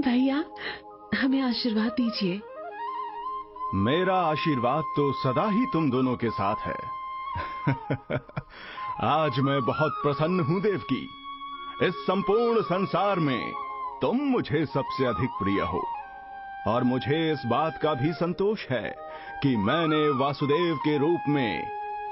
भैया, हमें आशीर्वाद दीजिए। मेरा आशीर्वाद तो सदा ही तुम दोनों के साथ है। आज मैं बहुत प्रसन्न हूं देवकी। इस संपूर्ण संसार में तुम मुझे सबसे अधिक प्रिय हो और मुझे इस बात का भी संतोष है कि मैंने वासुदेव के रूप में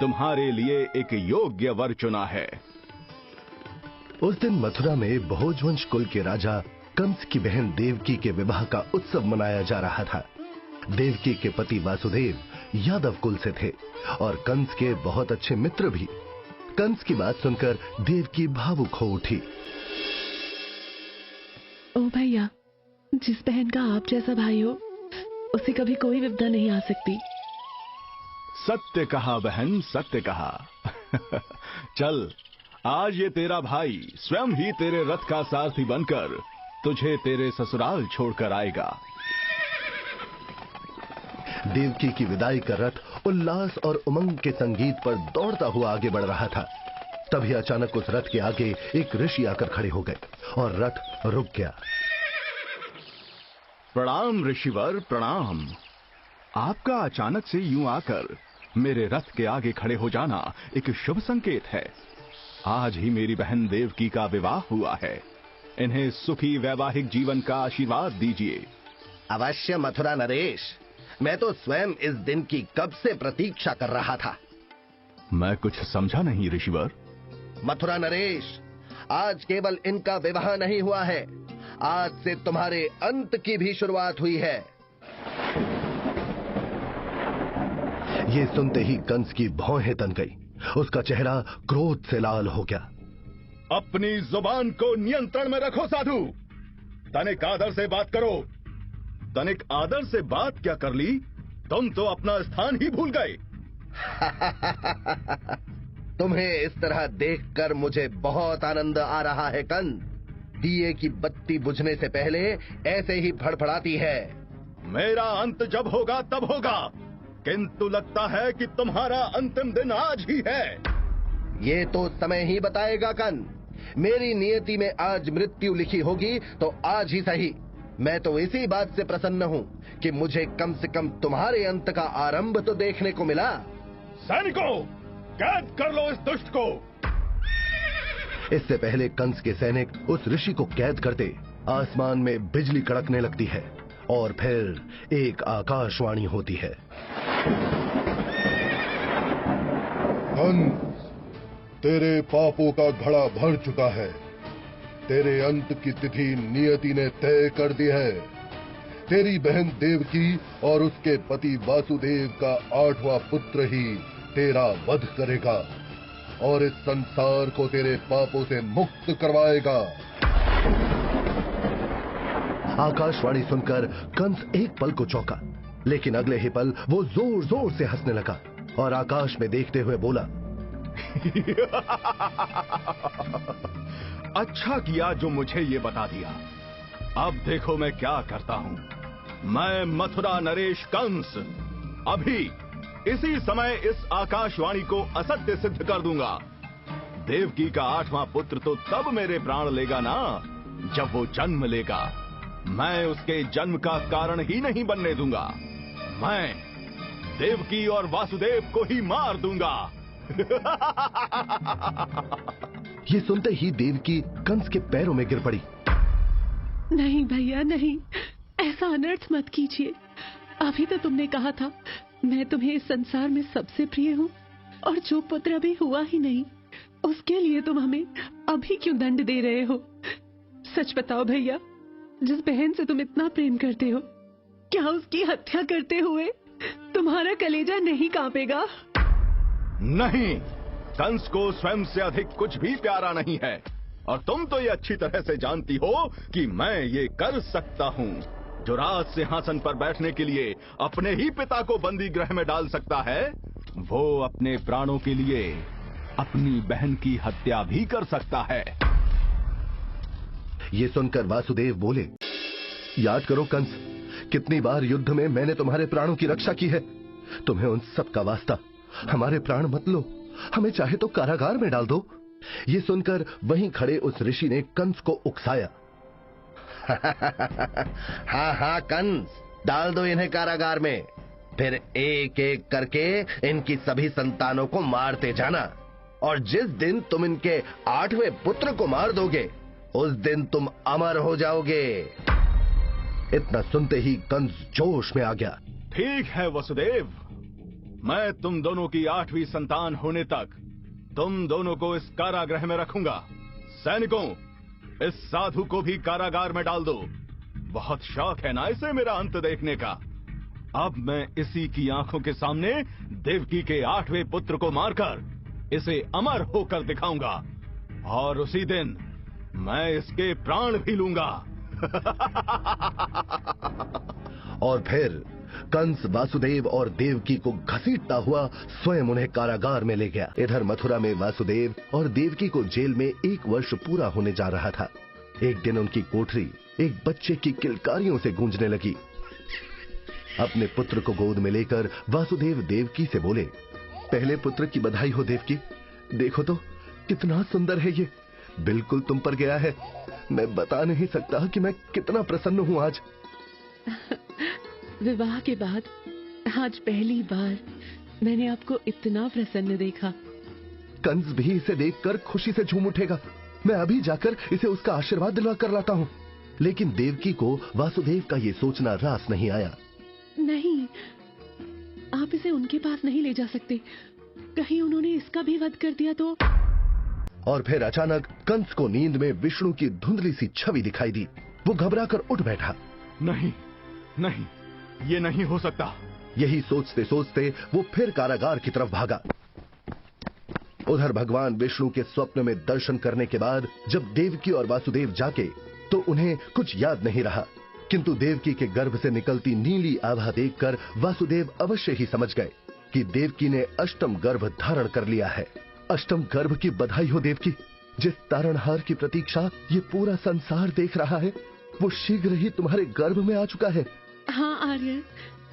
तुम्हारे लिए एक योग्य वर चुना है। उस दिन मथुरा में भोजवंश कुल के राजा कंस की बहन देवकी के विवाह का उत्सव मनाया जा रहा था। देवकी के पति वासुदेव यादव कुल से थे और कंस के बहुत अच्छे मित्र भी। कंस की बात सुनकर देवकी भावुक हो उठी। ओ भैया, जिस बहन का आप जैसा भाई हो, उसे कभी कोई विपदा नहीं आ सकती। सत्य कहा बहन, सत्य कहा। चल, आज ये तेरा भाई स्वयं ही तेरे रथ का सारथी बनकर तुझे तेरे ससुराल छोड़कर आएगा। देवकी की विदाई का रथ उल्लास और उमंग के संगीत पर दौड़ता हुआ आगे बढ़ रहा था। तभी अचानक उस रथ के आगे एक ऋषि आकर खड़े हो गए और रथ रुक गया। प्रणाम ऋषिवर, प्रणाम। आपका अचानक से यूं आकर मेरे रथ के आगे खड़े हो जाना एक शुभ संकेत है। आज ही मेरी बहन देवकी का विवाह हुआ है। इन्हें सुखी वैवाहिक जीवन का आशीर्वाद दीजिए। अवश्य मथुरा नरेश, मैं तो स्वयं इस दिन की कब से प्रतीक्षा कर रहा था। मैं कुछ समझा नहीं ऋषिवर। मथुरा नरेश, आज केवल इनका विवाह नहीं हुआ है, आज से तुम्हारे अंत की भी शुरुआत हुई है। ये सुनते ही कंस की भौहें तन गई। उसका चेहरा क्रोध से लाल हो गया। अपनी जुबान को नियंत्रण में रखो साधु। तनिक आदर से बात करो। तनिक आदर से बात क्या कर ली, तुम तो अपना स्थान ही भूल गए। तुम्हें इस तरह देखकर मुझे बहुत आनंद आ रहा है कंस। दिए की बत्ती बुझने से पहले ऐसे ही फड़फड़ाती है। मेरा अंत जब होगा तब होगा, किंतु लगता है कि तुम्हारा अंतिम दिन आज ही है। ये तो समय ही बताएगा कंस। मेरी नियति में आज मृत्यु लिखी होगी तो आज ही सही। मैं तो इसी बात से प्रसन्न हूँ कि मुझे कम से कम तुम्हारे अंत का आरंभ तो देखने को मिला। सैनिकों, कैद कर लो इस दुष्ट को। इससे पहले कंस के सैनिक उस ऋषि को कैद करते, आसमान में बिजली कड़कने लगती है और फिर एक आकाशवाणी होती है। कंस, तेरे पापों का घड़ा भर चुका है। तेरे अंत की तिथि नियति ने तय कर दी है। तेरी बहन देवकी और उसके पति वासुदेव का 8वां पुत्र ही तेरा वध करेगा और इस संसार को तेरे पापों से मुक्त करवाएगा। आकाशवाणी सुनकर कंस एक पल को चौंका, लेकिन अगले ही पल वो जोर जोर से हंसने लगा और आकाश में देखते हुए बोला, अच्छा किया जो मुझे ये बता दिया। अब देखो मैं क्या करता हूँ। मैं मथुरा नरेश कंस अभी इसी समय इस आकाशवाणी को असत्य सिद्ध कर दूंगा। देवकी का 8वां पुत्र तो तब मेरे प्राण लेगा ना जब वो जन्म लेगा। मैं उसके जन्म का कारण ही नहीं बनने दूंगा। मैं देवकी और वासुदेव को ही मार दूंगा। ये सुनते ही देवकी कंस के पैरों में गिर पड़ी। नहीं भैया, नहीं, ऐसा अनर्थ मत कीजिए। अभी तो तुमने कहा था मैं तुम्हें इस संसार में सबसे प्रिय हूँ, और जो पुत्र अभी हुआ ही नहीं उसके लिए तुम हमें अभी क्यों दंड दे रहे हो? सच बताओ भैया, जिस बहन से तुम इतना प्रेम करते हो, क्या उसकी हत्या करते हुए तुम्हारा कलेजा नहीं कांपेगा? नहीं, कंस को स्वयं से अधिक कुछ भी प्यारा नहीं है, और तुम तो ये अच्छी तरह से जानती हो कि मैं ये कर सकता हूँ। जो राज सिंहासन पर बैठने के लिए अपने ही पिता को बंदी गृह में डाल सकता है, वो अपने प्राणों के लिए अपनी बहन की हत्या भी कर सकता है। ये सुनकर वासुदेव बोले, याद करो कंस, कितनी बार युद्ध में मैंने तुम्हारे प्राणों की रक्षा की है। तुम्हें उन सब का वास्ता हमारे प्राण मत लो, हमें चाहे तो कारागार में डाल दो। ये सुनकर वहीं खड़े उस ऋषि ने कंस को उकसाया। हाँ हाँ कंस, डाल दो इन्हें कारागार में। फिर एक एक करके इनकी सभी संतानों को मारते जाना, और जिस दिन तुम इनके 8वें पुत्र को मार दोगे उस दिन तुम अमर हो जाओगे। इतना सुनते ही कंस जोश में आ गया। ठीक है वसुदेव, मैं तुम दोनों की 8वीं संतान होने तक तुम दोनों को इस कारागृह में रखूंगा। सैनिकों, इस साधु को भी कारागार में डाल दो। बहुत शौक है ना इसे मेरा अंत देखने का। अब मैं इसी की आंखों के सामने देवकी के 8वें पुत्र को मारकर इसे अमर होकर दिखाऊंगा, और उसी दिन मैं इसके प्राण भी लूंगा। और फिर कंस वासुदेव और देवकी को घसीटता हुआ स्वयं उन्हें कारागार में ले गया। इधर मथुरा में वासुदेव और देवकी को जेल में 1 वर्ष पूरा होने जा रहा था। एक दिन उनकी कोठरी एक बच्चे की किलकारियों से गूंजने लगी। अपने पुत्र को गोद में लेकर वासुदेव देवकी से बोले, पहले पुत्र की बधाई हो देवकी, देखो तो कितना सुंदर है ये, बिल्कुल तुम पर गया है। मैं बता नहीं सकता कि मैं कितना प्रसन्न हूँ आज। विवाह के बाद आज पहली बार मैंने आपको इतना प्रसन्न देखा। कंस भी इसे देखकर खुशी से झूम उठेगा। मैं अभी जाकर इसे उसका आशीर्वाद दिला कर लाता हूँ। लेकिन देवकी को वासुदेव का ये सोचना रास नहीं आया। नहीं, आप इसे उनके पास नहीं ले जा सकते, कहीं उन्होंने इसका भी वध कर दिया तो। और फिर अचानक कंस को नींद में विष्णु की धुंधली सी छवि दिखाई दी। वो घबराकर उठ बैठा। नहीं नहीं, ये नहीं हो सकता। यही सोचते सोचते वो फिर कारागार की तरफ भागा। उधर भगवान विष्णु के स्वप्न में दर्शन करने के बाद जब देवकी और वासुदेव जागे तो उन्हें कुछ याद नहीं रहा, किंतु देवकी के गर्भ से निकलती नीली आभा देखकर वासुदेव अवश्य ही समझ गए कि देवकी ने अष्टम गर्भ धारण कर लिया है। अष्टम गर्भ की बधाई हो देवकी, जिस तारणहार की प्रतीक्षा ये पूरा संसार देख रहा है वो शीघ्र ही तुम्हारे गर्भ में आ चुका है। हाँ आर्य,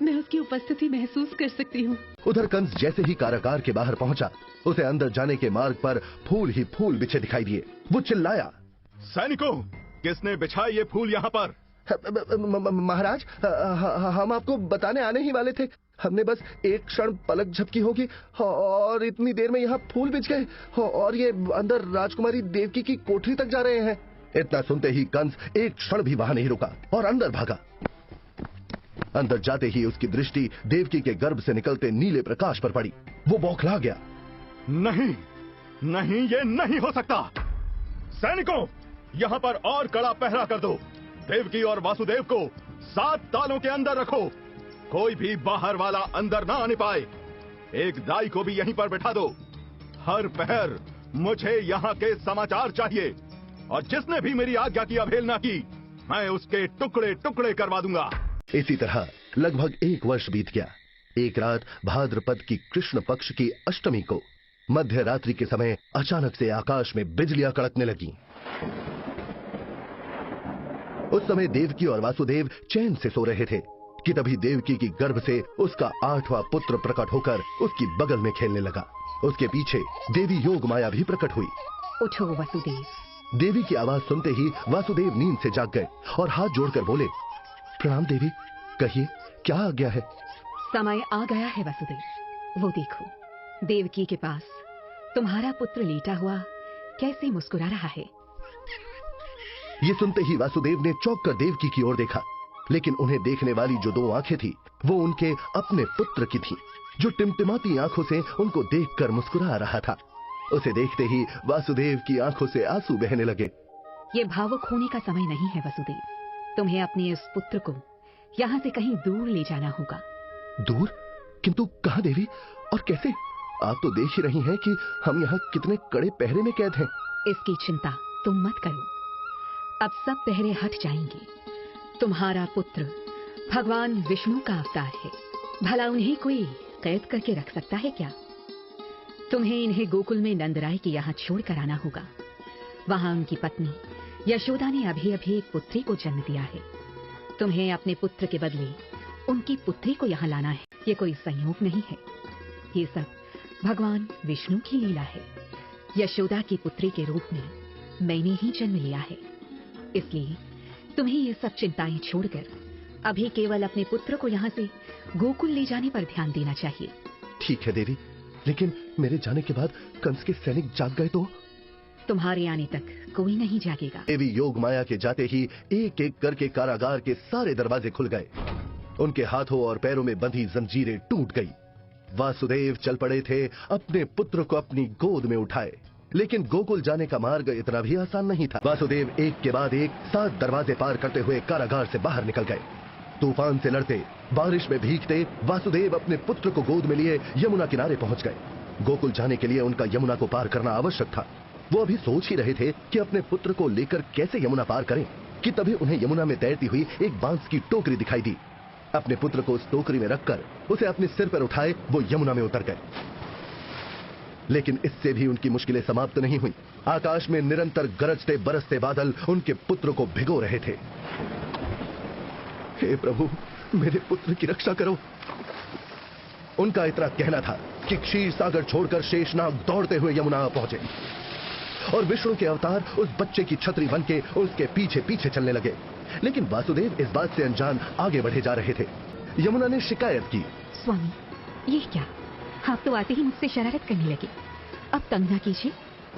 मैं उसकी उपस्थिति महसूस कर सकती हूँ। उधर कंस जैसे ही कारागार के बाहर पहुंचा, उसे अंदर जाने के मार्ग पर फूल ही फूल बिछे दिखाई दिए। वो चिल्लाया, सैनिकों, किसने बिछाए ये फूल यहाँ पर? महाराज, हम आपको बताने आने ही वाले थे। हमने बस एक क्षण पलक झपकी होगी और इतनी देर में यहाँ फूल बिछ गए, और ये अंदर राजकुमारी देवकी की कोठरी तक जा रहे हैं। इतना सुनते ही कंस एक क्षण भी वहां नहीं रुका और अंदर भागा। अंदर जाते ही उसकी दृष्टि देवकी के गर्भ से निकलते नीले प्रकाश पर पड़ी। वो बौखला गया। नहीं नहीं, ये नहीं हो सकता। सैनिकों, यहाँ पर और कड़ा पहरा कर दो। देवकी और वासुदेव को 7 तालों के अंदर रखो, कोई भी बाहर वाला अंदर ना आने पाए। एक दाई को भी यहीं पर बैठा दो। हर पहर मुझे यहाँ के समाचार चाहिए, और जिसने भी मेरी आज्ञा की अवहेलना की मैं उसके टुकड़े टुकड़े करवा दूंगा। इसी तरह लगभग 1 वर्ष बीत गया। एक रात भाद्रपद की कृष्ण पक्ष की अष्टमी को मध्य रात्रि के समय अचानक से आकाश में बिजलियां कड़कने लगी। उस समय देवकी और वासुदेव चैन से सो रहे थे कि तभी देवकी की गर्भ से उसका 8वां पुत्र प्रकट होकर उसकी बगल में खेलने लगा। उसके पीछे देवी योग माया भी प्रकट हुई। उठो वसुदेव। देवी की आवाज सुनते ही वासुदेव नींद से जाग गए और हाथ जोड़कर बोले, प्रणाम देवी, कहिए क्या आज्ञा है? समय आ गया है वसुदेव। वो देखो, देवकी के पास तुम्हारा पुत्र लेटा हुआ कैसे मुस्कुरा रहा है। ये सुनते ही वासुदेव ने चौंक कर देवकी की ओर देखा, लेकिन उन्हें देखने वाली जो 2 आंखें थी वो उनके अपने पुत्र की थी, जो टिमटिमाती आंखों से उनको देखकर मुस्कुरा रहा था। उसे देखते ही वासुदेव की आंखों से आंसू बहने लगे। ये भावुक होने का समय नहीं है वसुदेव। तुम्हें अपने इस पुत्र को यहाँ से कहीं दूर ले जाना होगा। दूर? किंतु कहाँ देवी, और कैसे? आप तो देख ही रही हैं कि हम यहाँ कितने कड़े पहरे में कैद हैं। इसकी चिंता तुम मत करो, अब सब पहरे हट जाएंगे। तुम्हारा पुत्र भगवान विष्णु का अवतार है, भला उन्हें कोई कैद करके रख सकता है क्या? तुम्हें इन्हें गोकुल में नंदराय के यहाँ छोड़कर आना होगा। वहां उनकी पत्नी यशोदा ने अभी अभी एक पुत्री को जन्म दिया है। तुम्हें अपने पुत्र के बदले उनकी पुत्री को यहाँ लाना है। ये कोई संयोग नहीं है, ये सब भगवान विष्णु की लीला है। यशोदा की पुत्री के रूप में मैंने ही जन्म लिया है, इसलिए तुम्हें ये सब चिंताएं छोड़कर अभी केवल अपने पुत्र को यहाँ से गोकुल ले जाने पर ध्यान देना चाहिए। ठीक है देवी, लेकिन मेरे जाने के बाद कंस के सैनिक जाग गए तो? तुम्हारे आने तक कोई नहीं जागेगा। देवी योग माया के जाते ही एक एक करके कारागार के सारे दरवाजे खुल गए। उनके हाथों और पैरों में बंधी जंजीरें टूट गई। वासुदेव चल पड़े थे अपने पुत्र को अपनी गोद में उठाए, लेकिन गोकुल जाने का मार्ग इतना भी आसान नहीं था। वासुदेव एक के बाद एक 7 दरवाजे पार करते हुए कारागार से बाहर निकल गए। तूफान से लड़ते, बारिश में भीगते वासुदेव अपने पुत्र को गोद में लिए यमुना किनारे पहुंच गए। गोकुल जाने के लिए उनका यमुना को पार करना आवश्यक था। वो अभी सोच ही रहे थे कि अपने पुत्र को लेकर कैसे यमुना पार करें कि तभी उन्हें यमुना में तैरती हुई एक बांस की टोकरी दिखाई दी। अपने पुत्र को उस टोकरी में रखकर उसे अपने सिर पर उठाए वो यमुना में उतर गए। लेकिन इससे भी उनकी मुश्किलें समाप्त नहीं हुई। आकाश में निरंतर गरजते बरसते बादल उनके पुत्र को भिगो रहे थे। हे प्रभु, मेरे पुत्र की रक्षा करो। उनका इतना कहना था कि क्षीर सागर छोड़कर शेषनाग दौड़ते हुए यमुना पहुंचे और विष्णु के अवतार उस बच्चे की छतरी बनके उसके पीछे पीछे चलने लगे। लेकिन वासुदेव इस बात से अनजान आगे बढ़े जा रहे थे। यमुना ने शिकायत की, स्वामी, ये क्या, आप तो आते ही मुझसे शरारत करने लगे। अब तंग ना कीजिए,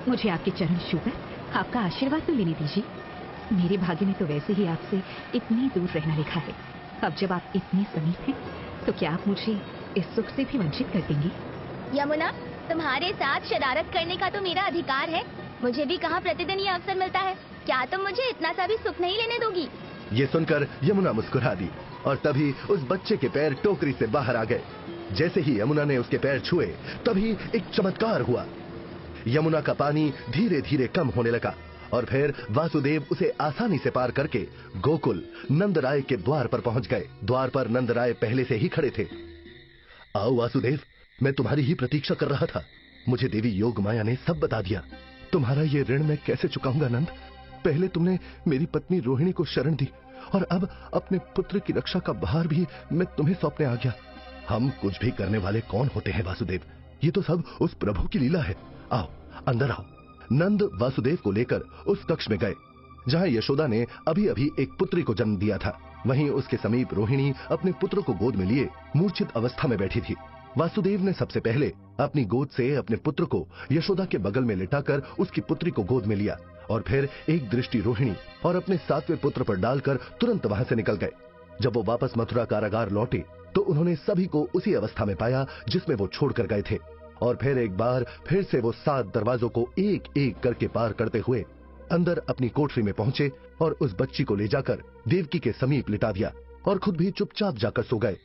मुझे आपके चरण छूकर आपका आशीर्वाद तो लेने दीजिए। मेरे भाग्य में तो वैसे ही आपसे इतनी दूर रहना लिखा है। अब जब आप इतने समीप हैं, तो क्या आप मुझे इस सुख से भी वंचित कर देंगे? यमुना, तुम्हारे साथ शरारत करने का तो मेरा अधिकार है। मुझे भी कहाँ प्रतिदिन ये अवसर मिलता है। क्या तुम मुझे इतना सा भी सुख नहीं लेने दोगी? ये सुनकर यमुना मुस्कुरा दी और तभी उस बच्चे के पैर टोकरी से बाहर आ गए। जैसे ही यमुना ने उसके पैर छुए, तभी एक चमत्कार हुआ। यमुना का पानी धीरे धीरे कम होने लगा और फिर वासुदेव उसे आसानी से पार करके गोकुल नंदराय के द्वार पर पहुंच गए। द्वार पर नंदराय पहले से ही खड़े थे। आओ वासुदेव, मैं तुम्हारी ही प्रतीक्षा कर रहा था। मुझे देवी योग माया ने सब बता दिया। तुम्हारा ये ऋण मैं कैसे चुकाऊंगा नंद? पहले तुमने मेरी पत्नी रोहिणी को शरण दी और अब अपने पुत्र की रक्षा का भार भी मैं तुम्हें सौंपने आ गया। हम कुछ भी करने वाले कौन होते हैं वासुदेव? ये तो सब उस प्रभु की लीला है। आओ, अंदर आओ। नंद वासुदेव को लेकर उस कक्ष में गए जहां यशोदा ने अभी अभी एक पुत्री को जन्म दिया था। वहीं उसके समीप रोहिणी अपने पुत्र को गोद में लिए मूर्छित अवस्था में बैठी थी। वासुदेव ने सबसे पहले अपनी गोद से अपने पुत्र को यशोदा के बगल में लिटाकर उसकी पुत्री को गोद में लिया और फिर एक दृष्टि रोहिणी और अपने 7वें पुत्र पर डालकर तुरंत वहां से निकल गए। जब वो वापस मथुरा कारागार लौटे तो उन्होंने सभी को उसी अवस्था में पाया जिसमें वो छोड़कर गए थे। और फिर एक बार फिर से वो 7 दरवाजों को एक एक करके पार करते हुए अंदर अपनी कोठरी में पहुंचे और उस बच्ची को ले जाकर देवकी के समीप लिटा दिया और खुद भी चुपचाप जाकर सो गए।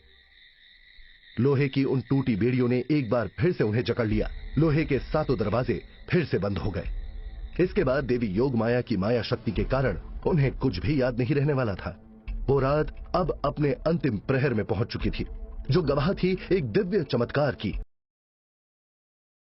लोहे की उन टूटी बेड़ियों ने एक बार फिर से उन्हें जकड़ लिया। लोहे के 7 दरवाजे फिर से बंद हो गए। इसके बाद देवी योग माया की माया शक्ति के कारण उन्हें कुछ भी याद नहीं रहने वाला था। वो रात अब अपने अंतिम प्रहर में पहुंच चुकी थी, जो गवाह थी एक दिव्य चमत्कार की।